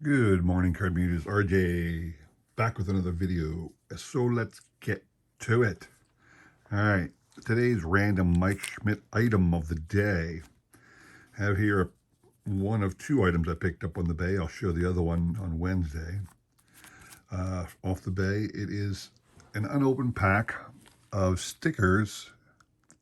Good morning, card readers. RJ back with another video. So let's get to it. All right, today's random Mike Schmidt item of the day. I have here one of two items I picked up on the bay. I'll show the other one on Wednesday. Off the bay, it is an unopened pack of stickers,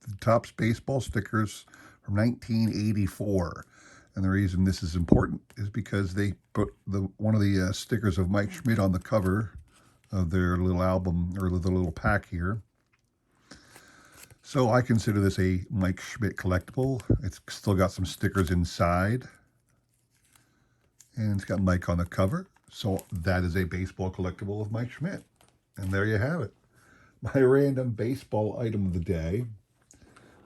the Topps baseball stickers from 1984. And the reason this is important is because they put one of the stickers of Mike Schmidt on the cover of their little album or the little pack here. So I consider this a Mike Schmidt collectible. It's still got some stickers inside. And it's got Mike on the cover. So that is a baseball collectible of Mike Schmidt. And there you have it. My random baseball item of the day.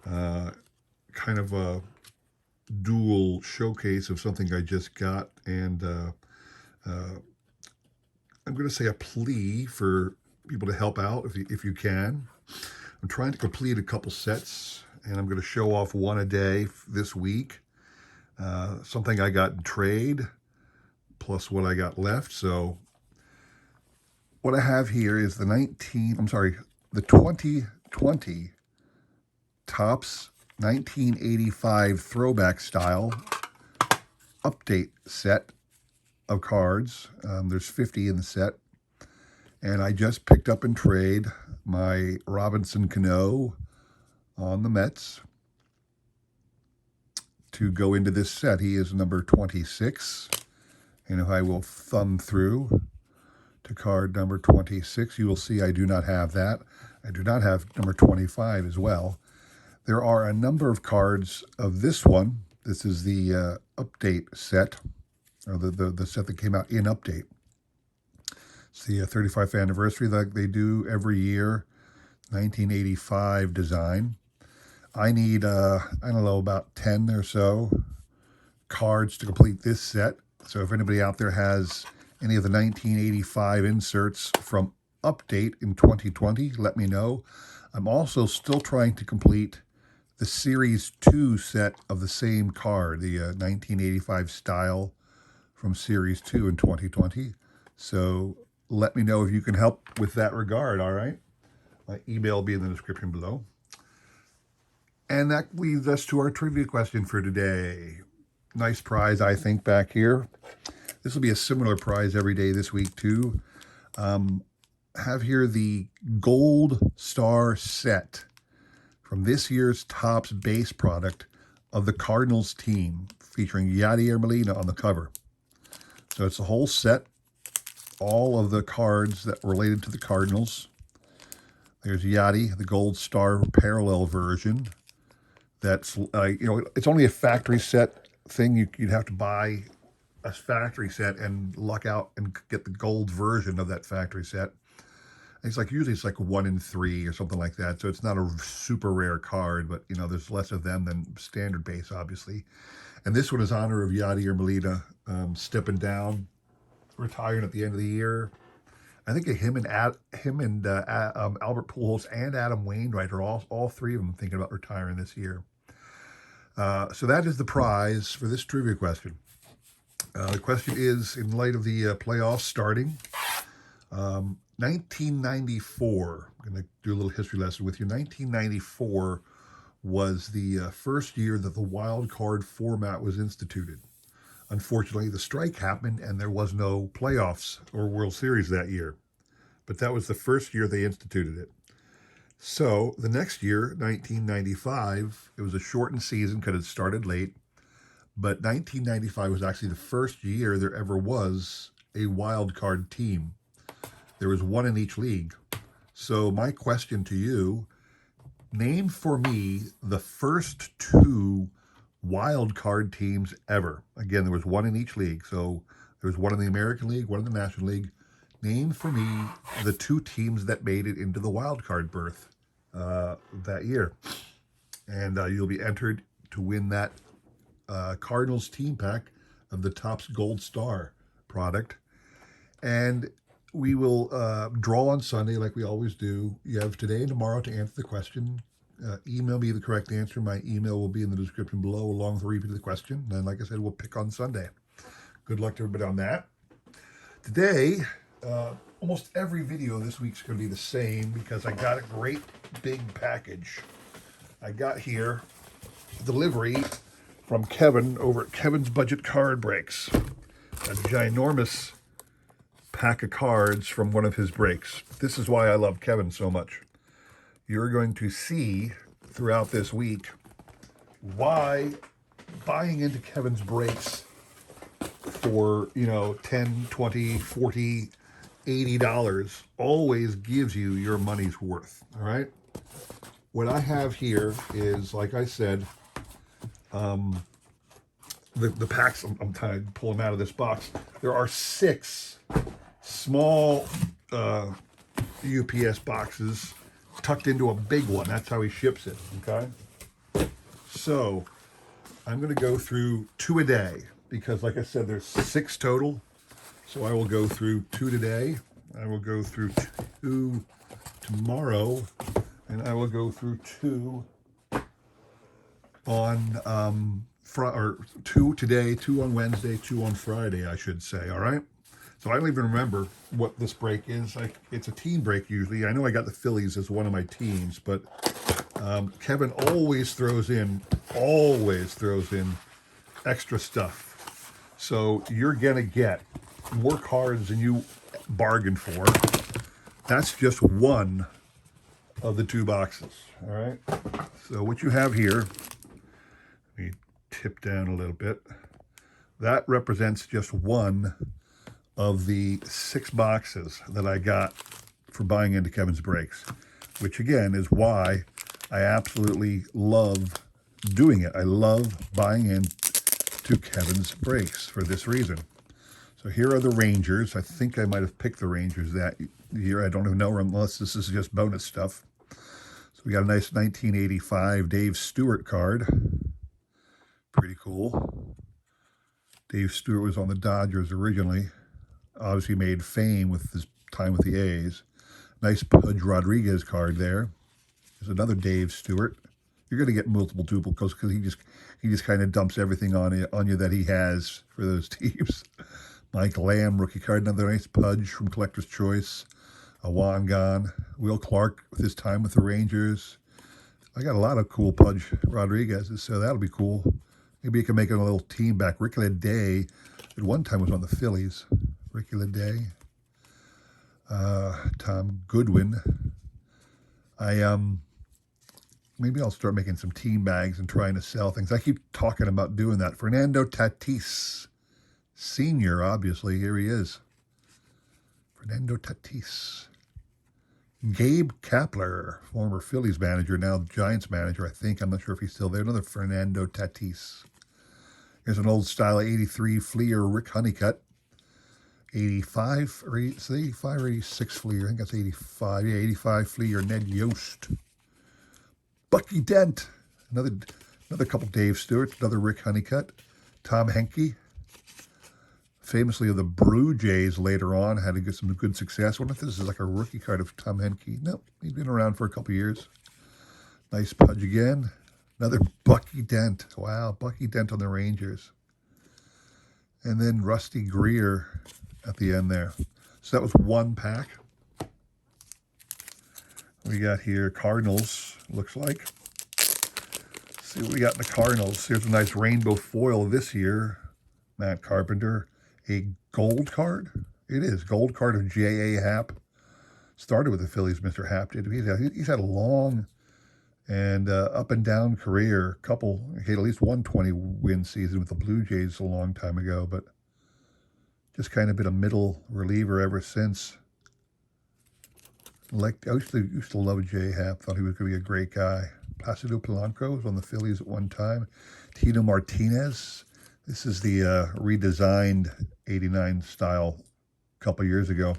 Kind of a dual showcase of something I just got, and I'm going to say a plea for people to help out if you can. I'm trying to complete a couple sets, and I'm going to show off one a day this week. Something I got in trade, plus what I got left. So what I have here is the 2020 Topps 1985 throwback style update set of cards. There's 50 in the set. And I just picked up in trade my Robinson Cano on the Mets to go into this set. He is number 26. And if I will thumb through to card number 26, you will see I do not have that. I do not have number 25 as well. There are a number of cards of this one. This is the update set, or the set that came out in update. It's the 35th anniversary that they do every year, 1985 design. I need, I don't know, about 10 or so cards to complete this set. So if anybody out there has any of the 1985 inserts from update in 2020, let me know. I'm also still trying to complete the Series 2 set of the same card, the 1985 style from Series 2 in 2020. So let me know if you can help with that regard, all right? My email will be in the description below. And that leads us to our trivia question for today. Nice prize, I think, back here. This will be a similar prize every day this week, too. Have here the Gold Star set from this year's Topps base product of the Cardinals team, featuring Yadier Molina on the cover. So it's a whole set, all of the cards that related to the Cardinals. There's Yadi, the Gold Star parallel version. That's, it's only a factory set thing. You'd have to buy a factory set and luck out and get the gold version of that factory set. It's like usually it's like 1 in 3 or something like that. So it's not a super rare card, but there's less of them than standard base, obviously. And this one is honor of Yadier Molina stepping down, retiring at the end of the year. I think him and Albert Pujols and Adam Wainwright are all three of them thinking about retiring this year. So that is the prize for this trivia question. The question is, in light of the playoffs starting, 1994, I'm going to do a little history lesson with you. 1994 was the first year that the wild card format was instituted. Unfortunately, the strike happened and there was no playoffs or World Series that year. But that was the first year they instituted it. So the next year, 1995, it was a shortened season because it started late. But 1995 was actually the first year there ever was a wild card team. There was one in each league. So my question to you, name for me the first 2 wild card teams ever. Again, there was one in each league. So there was one in the American League, one in the National League. Name for me the 2 teams that made it into the wild card berth that year. And you'll be entered to win that Cardinals team pack of the Topps Gold Star product. And we will draw on Sunday like we always do. You have today and tomorrow to answer the question. Email me the correct answer. My email will be in the description below along with the repeat of the question. And like I said, we'll pick on Sunday. Good luck to everybody on that. Today, almost every video this week's going to be the same because I got a great big package. I got here delivery from Kevin over at Kevin's Budget Card Breaks. A ginormous pack of cards from one of his breaks. This is why I love Kevin so much. You're going to see throughout this week why buying into Kevin's breaks for, you know, $10, $20, $40, $80 always gives you your money's worth. All right. What I have here is, like I said, the packs. I'm trying to pull them out of this box. There are 6 small UPS boxes tucked into a big one. That's how he ships it. Okay. So I'm going to go through 2 a day because, like I said, there's 6 total. So I will go through 2 today. I will go through 2 tomorrow, and I will go through 2 on 2 today, 2 on Wednesday, 2 on Friday, I should say. All right. So I don't even remember what this break is. It's a team break usually. I know I got the Phillies as one of my teams, but Kevin always throws in extra stuff. So you're gonna get more cards than you bargained for. That's just one of the 2 boxes. All right. So what you have here, let me tip down a little bit. That represents just one of the 6 boxes that I got for buying into Kevin's breaks, which again is why I absolutely love doing it. I love buying into Kevin's breaks for this reason. So here are the Rangers. I think I might have picked the Rangers that year. I don't even know, unless this is just bonus stuff. So we got a nice 1985 Dave Stewart card. Pretty cool. Dave Stewart was on the Dodgers originally. Obviously made fame with his time with the A's. Nice Pudge Rodriguez card there. There's another Dave Stewart. You're going to get multiple duplicates because he just kind of dumps everything on you that he has for those teams. Mike Lamb, rookie card, another nice Pudge from Collector's Choice. A Juan Gone. Will Clark with his time with the Rangers. I got a lot of cool Pudge Rodriguez's, so that'll be cool. Maybe you can make it a little team back. Ricky Day at one time was on the Phillies. Ricky Day. Tom Goodwin. Maybe I'll start making some team bags and trying to sell things. I keep talking about doing that. Fernando Tatis Sr., obviously, here he is. Fernando Tatis. Gabe Kapler, former Phillies manager, now Giants manager, I think. I'm not sure if he's still there. Another Fernando Tatis. Here's an old style 83 Fleer Rick Honeycutt. 85 or 85 or 86 Fleer. I think that's 85. Yeah, 85 Fleer Ned Yost. Bucky Dent. Another couple Dave Stewart. Another Rick Honeycutt. Tom Henke. Famously of the Blue Jays later on, had to get some good success. I wonder if this is like a rookie card of Tom Henke. Nope, he's been around for a couple years. Nice Pudge again. Another Bucky Dent. Wow, Bucky Dent on the Rangers. And then Rusty Greer at the end there. So that was 1 pack. We got here Cardinals, looks like. Let's see what we got in the Cardinals. Here's a nice rainbow foil this year. Matt Carpenter. A gold card? It is. Gold card of J.A. Happ. Started with the Phillies, Mr. Happ did. He's had a long and up and down career. He had at least one 20-win season with the Blue Jays a long time ago, but just kind of been a middle reliever ever since. I used to love J. Happ. Thought he was going to be a great guy. Placido Polanco was on the Phillies at one time. Tino Martinez. This is the redesigned 89 style a couple years ago.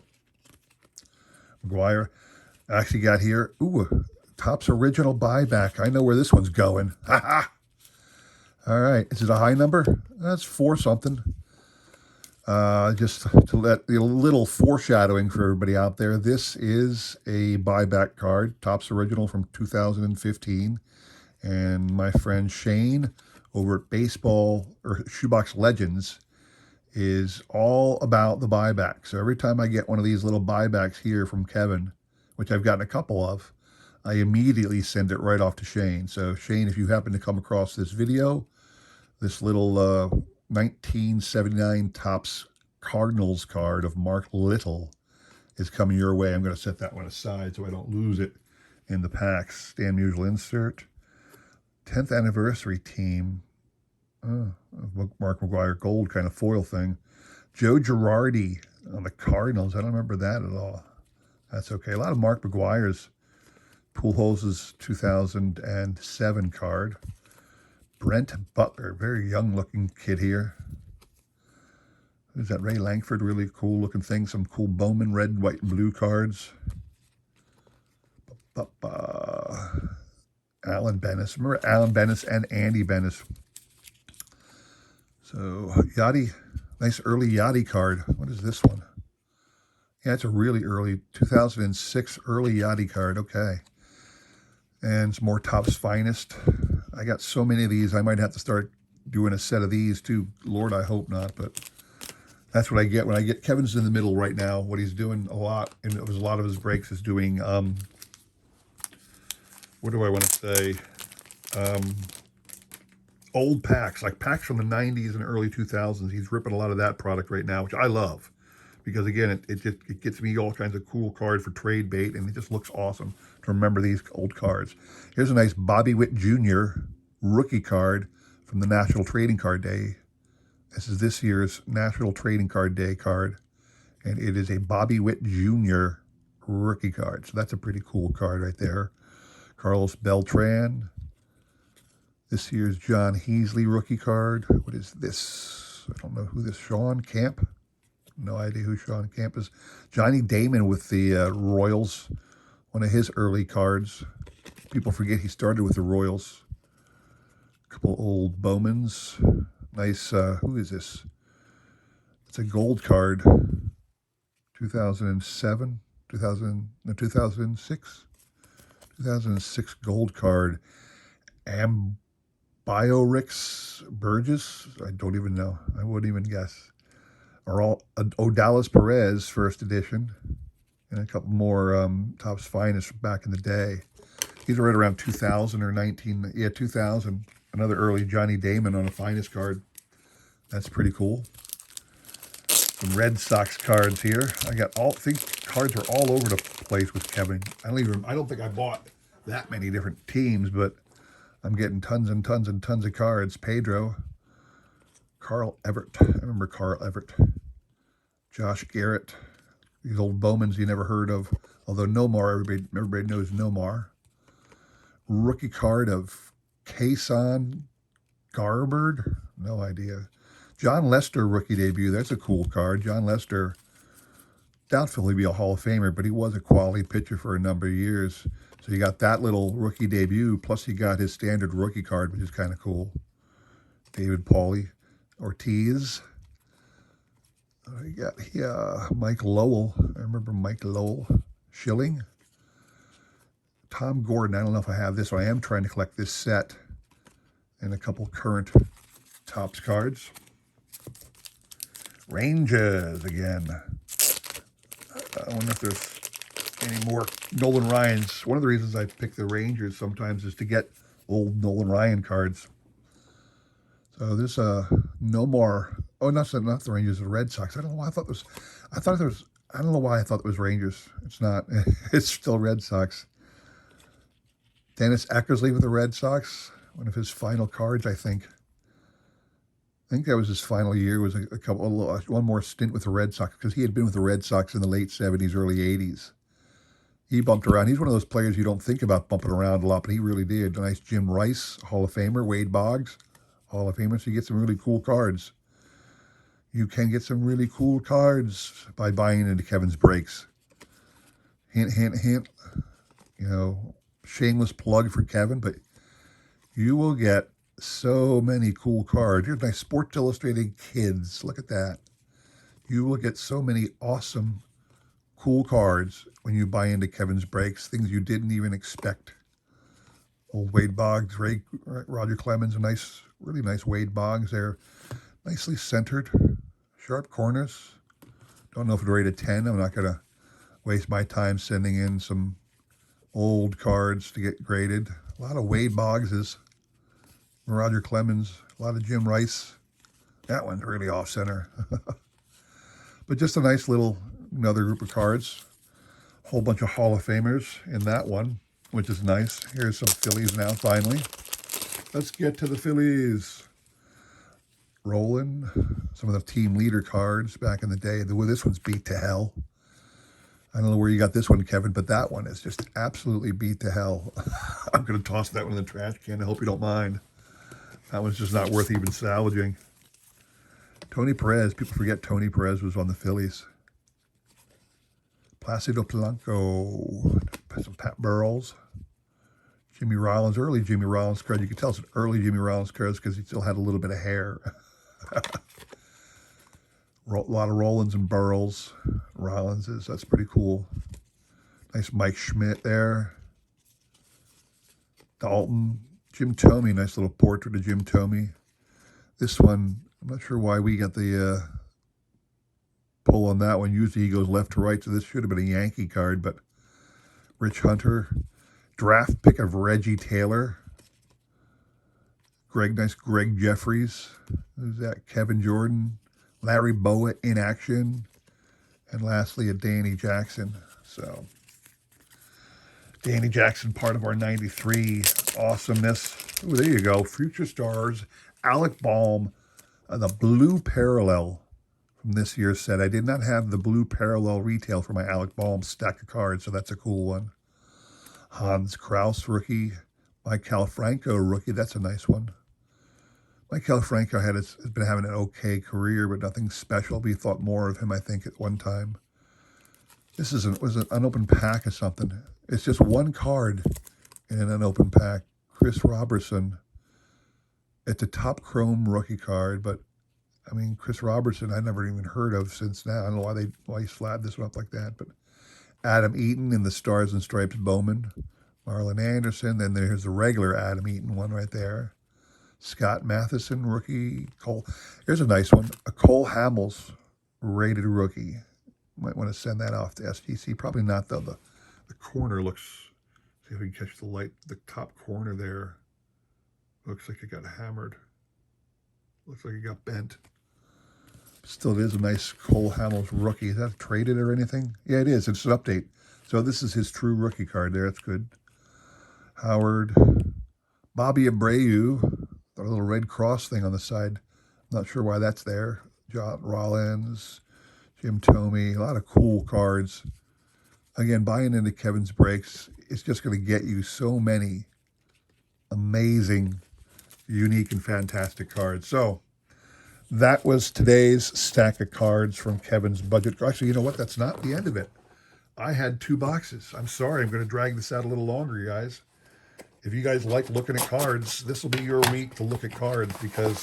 McGuire. I actually got here. Ooh, Topps original buyback. I know where this one's going. Ha ha. All right. Is it a high number? That's 4 something. Just to let a little foreshadowing for everybody out there. This is a buyback card. Topps original from 2015. And my friend Shane over at Baseball or Shoebox Legends is all about the buyback. So every time I get one of these little buybacks here from Kevin, which I've gotten a couple of, I immediately send it right off to Shane. So Shane, if you happen to come across this video, this little 1979 Topps Cardinals card of Mark Little is coming your way. I'm going to set that one aside so I don't lose it in the packs. Stan Musial insert. 10th anniversary team. Mark McGwire gold kind of foil thing. Joe Girardi on the Cardinals. I don't remember that at all. That's okay. A lot of Mark McGwire's. Pujols' 2007 card. Brent Butler, very young looking kid here. Who's that? Ray Langford, really cool looking thing. Some cool Bowman red, white, and blue cards. Alan Bennis. Remember Alan Bennis and Andy Bennis. So Yachty, nice early Yachty card. What is this one? Yeah, it's a really early 2006 early Yachty card. Okay. And some more Topps Finest. I got so many of these, I might have to start doing a set of these too. Lord, I hope not, but that's what I get when I get. Kevin's in the middle right now. What he's doing a lot, and it was a lot of his breaks, is doing, what do I want to say? Old packs, like packs from the 90s and early 2000s. He's ripping a lot of that product right now, which I love. Because again, it gets me all kinds of cool cards for trade bait, and it just looks awesome to remember these old cards. Here's a nice Bobby Witt Jr. rookie card from the National Trading Card Day. This is this year's National Trading Card Day card, and it is a Bobby Witt Jr. rookie card. So that's a pretty cool card right there. Carlos Beltran. This year's John Heasley rookie card. What is this? I don't know who this, Sean Camp? No idea who Sean Camp is. Johnny Damon with the Royals, one of his early cards. People forget he started with the Royals. A couple old Bowmans. Nice, who is this? It's a gold card. 2007, 2006? 2006 gold card. Biorix Burgess? I don't even know. I wouldn't even guess. Are all Odalis Perez first edition, and a couple more Topps Finest back in the day. These are right around 2000 or 19, yeah, 2000. Another early Johnny Damon on a Finest card. That's pretty cool. Some Red Sox cards here. I got these cards are all over the place with Kevin. I don't think I bought that many different teams, but I'm getting tons and tons and tons of cards. Pedro. Carl Everett. I remember Carl Everett. Josh Garrett. These old Bowmans you never heard of. Although Nomar, everybody knows Nomar. Rookie card of Kason Garberd. No idea. John Lester rookie debut. That's a cool card. John Lester. Doubtful he'd be a Hall of Famer, but he was a quality pitcher for a number of years. So you got that little rookie debut, plus he got his standard rookie card, which is kind of cool. David Pauly. Ortiz. We got here Mike Lowell. I remember Mike Lowell. Schilling. Tom Gordon. I don't know if I have this one. I am trying to collect this set and a couple current Topps cards. Rangers again. I wonder if there's any more Nolan Ryans. One of the reasons I pick the Rangers sometimes is to get old Nolan Ryan cards. So there's no more. Oh, not the Rangers, the Red Sox. I don't know why I thought there was. I don't know why I thought it was Rangers. It's not. It's still Red Sox. Dennis Eckersley with the Red Sox. One of his final cards, I think. I think that was his final year. Was one more stint with the Red Sox because he had been with the Red Sox in the late 70s, early 80s. He bumped around. He's one of those players you don't think about bumping around a lot, but he really did. A nice Jim Rice, Hall of Famer. Wade Boggs, Hall of Famer. So you get some really cool cards. You can get some really cool cards by buying into Kevin's breaks. Hint, hint, hint. You know, shameless plug for Kevin, but you will get so many cool cards. Here's my Sports Illustrated Kids. Look at that. You will get so many awesome, cool cards when you buy into Kevin's breaks, things you didn't even expect. Old Wade Boggs, Roger Clemens, a nice, really nice Wade Boggs there. Nicely centered. Sharp corners. Don't know if it's rated 10. I'm not going to waste my time sending in some old cards to get graded. A lot of Wade Boggses, Roger Clemens, a lot of Jim Rice. That one's really off center. But just a nice little, another group of cards. A whole bunch of Hall of Famers in that one, which is nice. Here's some Phillies now, finally. Let's get to the Phillies. Rollins, some of the team leader cards back in the day. This one's beat to hell. I don't know where you got this one, Kevin, but that one is just absolutely beat to hell. I'm going to toss that one in the trash can. I hope you don't mind. That one's just not worth even salvaging. Tony Perez. People forget Tony Perez was on the Phillies. Placido Polanco. Some Pat Burrells. Jimmy Rollins. Early Jimmy Rollins card. You can tell it's an early Jimmy Rollins card because he still had a little bit of hair. A lot of Rollins and Burrells. Rollinses. That's pretty cool. Nice Mike Schmidt there. Dalton. Jim Thome. Nice little portrait of Jim Thome. This one, I'm not sure why we got the pull on that one. Usually he goes left to right, so this should have been a Yankee card, but Rich Hunter. Draft pick of Reggie Taylor. Nice Greg Jeffries. Who's that? Kevin Jordan. Larry Bowa in action. And lastly, a Danny Jackson. So, Danny Jackson, part of our 93 awesomeness. Oh, there you go. Future Stars. Alec Baum. The blue parallel from this year's set. I did not have the blue parallel retail for my Alec Baum stack of cards, so that's a cool one. Hans Kraus, rookie. Mike Calfranco, rookie. That's a nice one. Mike Calfranco has been having an okay career, but nothing special. We thought more of him, I think, at one time. This was an unopened pack or something. It's just one card in an unopened pack. Chris Robertson. It's a top chrome rookie card, but I mean, Chris Robertson, I never even heard of since now. I don't know why he slabbed this one up like that, but Adam Eaton in the Stars and Stripes Bowman. Marlon Anderson. Then there's the regular Adam Eaton one right there. Scott Matheson, rookie. Cole. Here's a nice one. A Cole Hamels rated rookie. Might want to send that off to SGC. Probably not, though. The corner looks, see if we can catch the light. The top corner there looks like it got hammered. Looks like it got bent. Still, it is a nice Cole Hamels rookie. Is that traded or anything? Yeah, it is. It's an update. So this is his true rookie card there. That's good. Howard. Bobby Abreu. A little red cross thing on the side. Not sure why that's there. John Rollins. Jim Thome. A lot of cool cards. Again, buying into Kevin's breaks, it's just going to get you so many amazing, unique, and fantastic cards. So, that was today's stack of cards from Kevin's budget. Actually, you know what? That's not the end of it. I had 2 boxes. I'm sorry. I'm going to drag this out a little longer, you guys. If you guys like looking at cards, this will be your week to look at cards because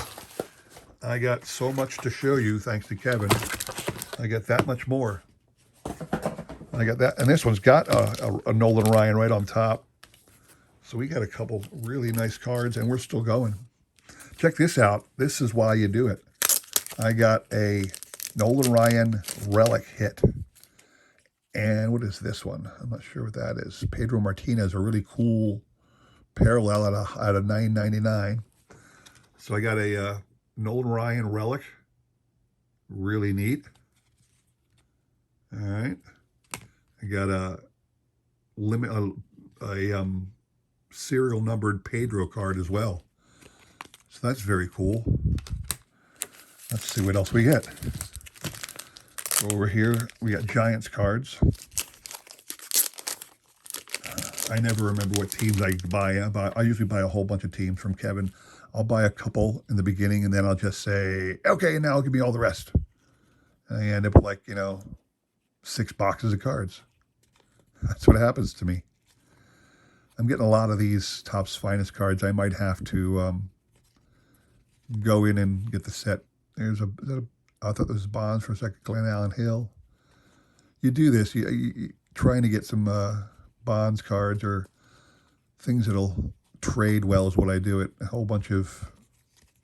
I got so much to show you thanks to Kevin. I got that much more. I got that. And this one's got a Nolan Ryan right on top. So we got a couple really nice cards, and we're still going. Check this out. This is why you do it. I got a Nolan Ryan relic hit. And what is this one? I'm not sure what that is. Pedro Martinez, a really cool parallel at a $9.99. So I got a Nolan Ryan relic. Really neat. All right. I got a serial numbered Pedro card as well. So that's very cool. Let's see what else we get. Over here, we got Giants cards. I never remember what teams I buy. I usually buy a whole bunch of teams from Kevin. I'll buy a couple in the beginning, and then I'll just say, okay, now give me all the rest. And I end up with, like, 6 boxes of cards. That's what happens to me. I'm getting a lot of these Topps Finest cards. I might have to go in and get the set. I thought there was Bonds for a second. Glenn Allen Hill. You do this. You trying to get some Bonds cards or things that'll trade well is what I do. It a whole bunch of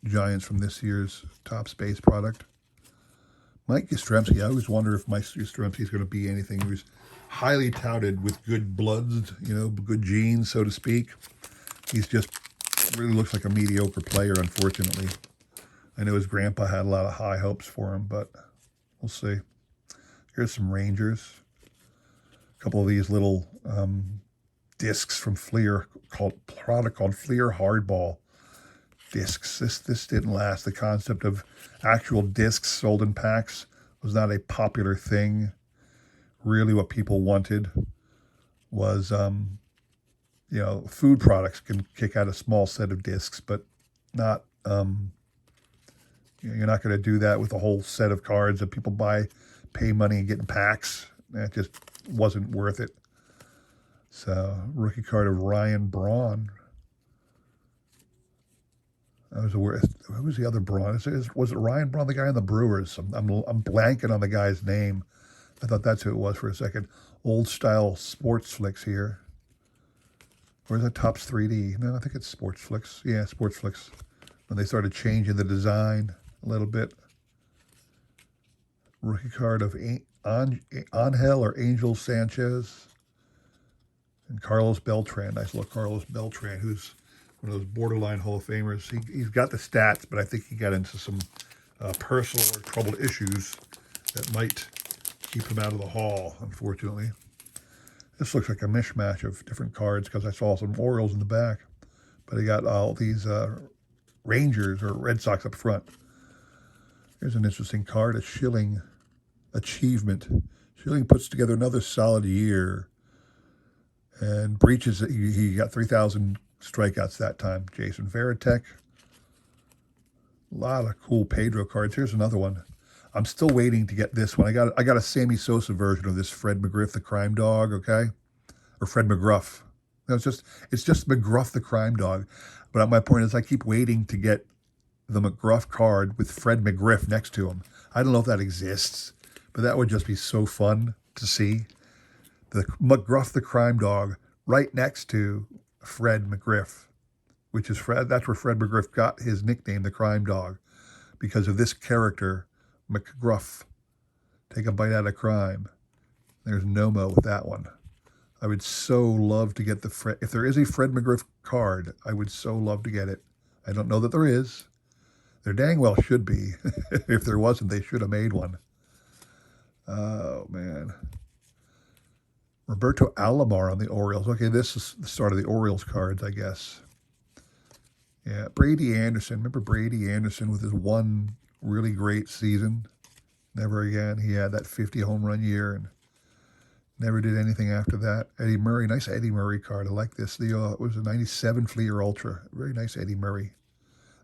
Giants from this year's Topps base product. Mike Yastrzemski. I always wonder if Mike Yastrzemski is going to be anything. He was highly touted with good bloods, good genes, so to speak. He's just really looks like a mediocre player, unfortunately. I know his grandpa had a lot of high hopes for him, but we'll see. Here's some Rangers. A couple of these little discs from Fleer product called Fleer Hardball discs. This didn't last. The concept of actual discs sold in packs was not a popular thing. Really, what people wanted was, food products can kick out a small set of discs, but not. You're not going to do that with a whole set of cards that people pay money and get in packs. That just wasn't worth it. So, rookie card of Ryan Braun. Who was the other Braun? Was it Ryan Braun, the guy on the Brewers? I'm blanking on the guy's name. I thought that's who it was for a second. Old style Sports Flicks here. Or is that Topps 3D? No, I think it's Sports Flicks. Yeah, Sports Flicks. When they started changing the design a little bit. Rookie card of Angel or Angel Sanchez. And Carlos Beltran. Nice little Carlos Beltran, who's one of those borderline Hall of Famers. He's got the stats, but I think he got into some personal or troubled issues that might keep him out of the Hall, unfortunately. This looks like a mishmash of different cards because I saw some Orioles in the back. But he got all these Rangers or Red Sox up front. Here's an interesting card, a Schilling achievement. Schilling puts together another solid year and breaches. He got 3,000 strikeouts that time. Jason Varitek. A lot of cool Pedro cards. Here's another one. I'm still waiting to get this one. I got a Sammy Sosa version of this Fred McGriff, the Crime Dog, okay? Or Fred McGruff. No, it's just McGruff, the Crime Dog. But my point is I keep waiting to get the McGruff card with Fred McGriff next to him. I don't know if that exists, but that would just be so fun to see. The McGruff, the Crime Dog, right next to Fred McGriff, which is that's where Fred McGriff got his nickname, the Crime Dog, because of this character, McGruff. Take a bite out of crime. There's Nomo with that one. I would so love to get if there is a Fred McGriff card, I would so love to get it. I don't know that there is. There dang well should be. If there wasn't, they should have made one. Oh, man. Roberto Alomar on the Orioles. Okay, this is the start of the Orioles cards, I guess. Yeah, Brady Anderson. Remember Brady Anderson with his one really great season? Never again. He had that 50 home run year and never did anything after that. Eddie Murray. Nice Eddie Murray card. I like this. It was a 97 Fleer Ultra. Very nice Eddie Murray.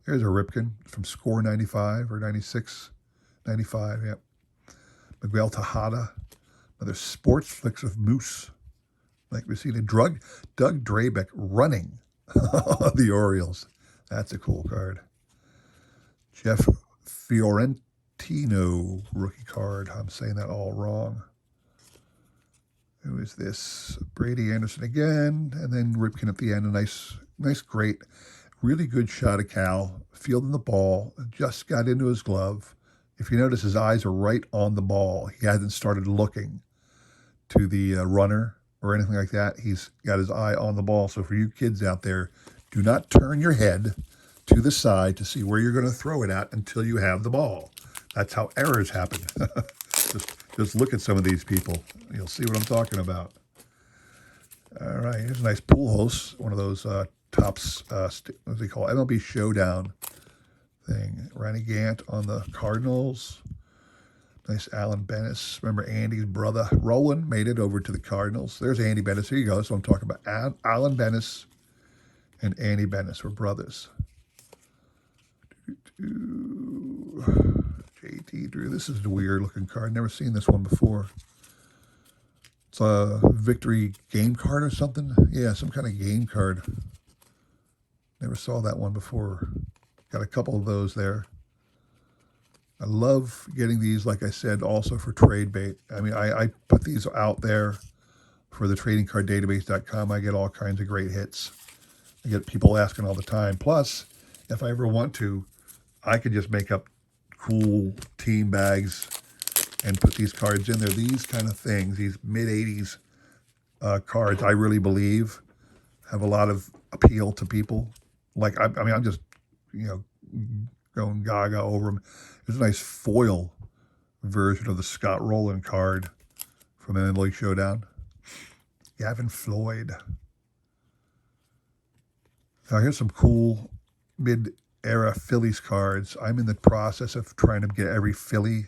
There's a Ripken from Score 95 or 96. 95, yep. Miguel Tejada. Another Sports Flicks of Moose. Like we see Doug Drabeck running the Orioles. That's a cool card. Jeff Fiorentino rookie card. I'm saying that all wrong. Who is this? Brady Anderson again, and then Ripken at the end. A nice, great, really good shot of Cal fielding the ball. Just got into his glove. If you notice, his eyes are right on the ball. He hasn't started looking to the runner or anything like that. He's got his eye on the ball. So for you kids out there, do not turn your head to the side to see where you're going to throw it at until you have the ball. That's how errors happen. Just look at some of these people. You'll see what I'm talking about. All right, here's a nice pool host, one of those Topps, what do they call it? MLB Showdown thing. Ronnie Gant on the Cardinals. Nice Alan Bennis. Remember Andy's brother, Roland, made it over to the Cardinals. There's Andy Bennis. Here you go. So I'm talking about Alan Bennis and Andy Bennis were brothers. JT Drew. This is a weird looking card. Never seen this one before. It's a victory game card or something. Yeah, some kind of game card. Never saw that one before. Got a couple of those there. I love getting these, like I said, also for trade bait. I mean, I put these out there for the tradingcarddatabase.com. I get all kinds of great hits. I get people asking all the time. Plus, if I ever want to, I could just make up cool team bags and put these cards in there. These kind of things, these mid-'80s cards, I really believe have a lot of appeal to people. Like, I mean, I'm just, you know, going gaga over them. There's a nice foil version of the Scott Rowland card from MLB Showdown. Gavin Floyd. Now here's some cool mid-era Phillies cards. I'm in the process of trying to get every Philly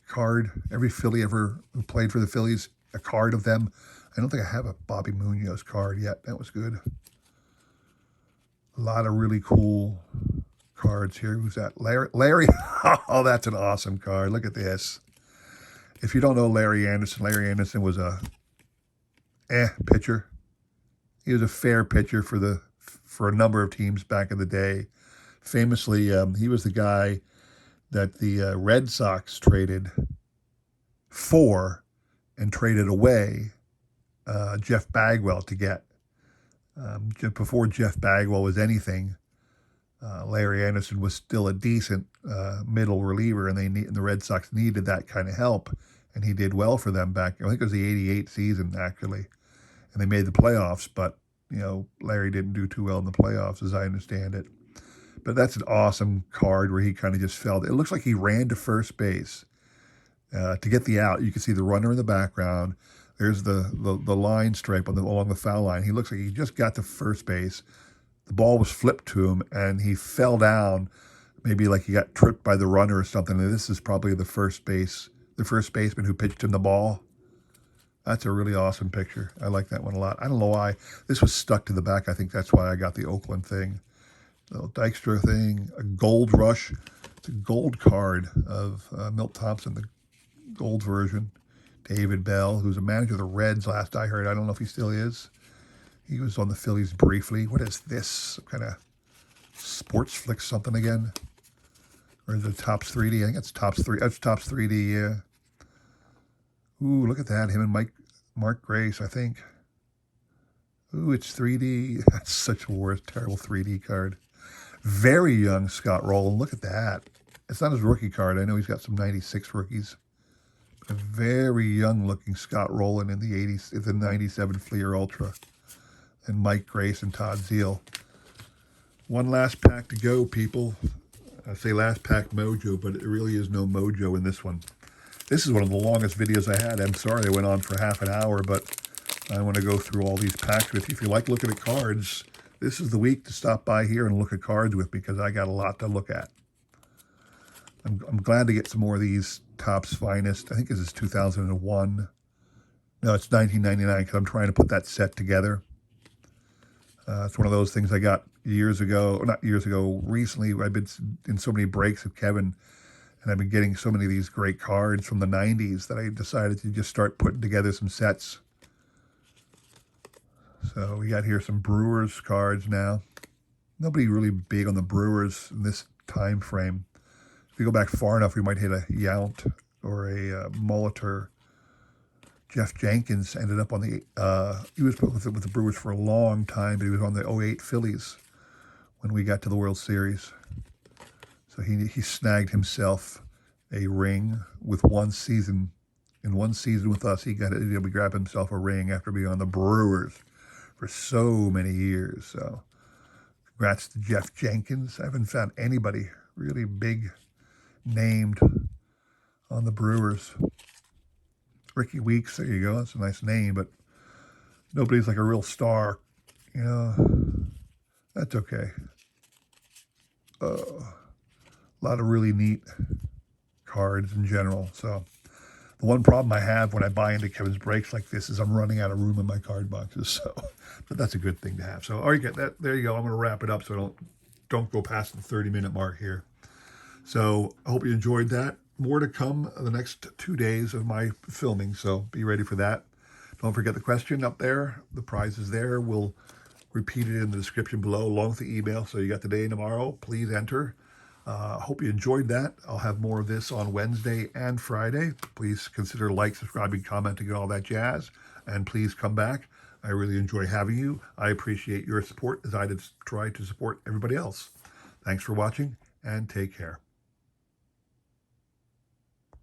card, every Philly ever who played for the Phillies, a card of them. I don't think I have a Bobby Munoz card yet. That was good. A lot of really cool cards here. Who's that? Larry. Oh, that's an awesome card. Look at this. If you don't know Larry Anderson was a pitcher. He was a fair pitcher for a number of teams back in the day. Famously, he was the guy that the Red Sox traded for and traded away Jeff Bagwell to get. Before Jeff Bagwell was anything, Larry Anderson was still a decent middle reliever, and the Red Sox needed that kind of help, and he did well for them back. I think it was the '88 season actually, and they made the playoffs. But you know, Larry didn't do too well in the playoffs, as I understand it. But that's an awesome card where he kind of just fell. It looks like he ran to first base to get the out. You can see the runner in the background. There's the line stripe along the foul line. He looks like he just got to first base. The ball was flipped to him, and he fell down, maybe like he got tripped by the runner or something. And this is probably the first baseman who pitched him the ball. That's a really awesome picture. I like that one a lot. I don't know why. This was stuck to the back. I think that's why I got the Oakland thing. The little Dykstra thing, a gold rush. It's a gold card of Milt Thompson, the gold version. David Bell, who's a manager of the Reds last I heard. I don't know if he still is. He was on the Phillies briefly. What is this? Some kind of sports flick something again? Or is it Topps 3D? I think it's Topps 3. That's Topps 3D, yeah. Ooh, look at that. Him and Mark Grace, I think. Ooh, it's 3D. That's such a terrible 3D card. Very young Scott Rowland. Look at that. It's not his rookie card. I know he's got some 96 rookies. A very young-looking Scott Rowland in the 97 Fleer Ultra. And Mike Grace and Todd Zeal. One last pack to go, people. I say last pack mojo, but it really is no mojo in this one. This is one of the longest videos I had. I'm sorry I went on for half an hour, but I want to go through all these packs with you. If you like looking at cards, this is the week to stop by here and look at cards with me, because I got a lot to look at. I'm glad to get some more of these Topps Finest. I think this is 2001. No, it's 1999, because I'm trying to put that set together. It's one of those things I got recently. I've been in so many breaks with Kevin, and I've been getting so many of these great cards from the 90s that I decided to just start putting together some sets. So we got here some Brewers cards now. Nobody really big on the Brewers in this time frame. If we go back far enough, we might hit a Yount or a Molitor. Jeff Jenkins ended up on the, he was with the Brewers for a long time, but he was on the '08 Phillies when we got to the World Series. So he snagged himself a ring with one season. In one season with us, he grabbed himself a ring after being on the Brewers for so many years. So congrats to Jeff Jenkins. I haven't found anybody really big named on the Brewers. Ricky Weeks, there you go. That's a nice name, but nobody's like a real star. You know, that's okay. A lot of really neat cards in general. So the one problem I have when I buy into Kevin's breaks like this is I'm running out of room in my card boxes. So, but that's a good thing to have. So, all right, there you go. I'm going to wrap it up so don't go past the 30-minute mark here. So I hope you enjoyed that. More to come the next 2 days of my filming, so be ready for that. Don't forget the question up there. The prize is there. We'll repeat it in the description below along with the email. So you got today and tomorrow. Please enter. Hope you enjoyed that. I'll have more of this on Wednesday and Friday. Please consider subscribing, commenting, and all that jazz. And please come back. I really enjoy having you. I appreciate your support as I try to support everybody else. Thanks for watching, and take care.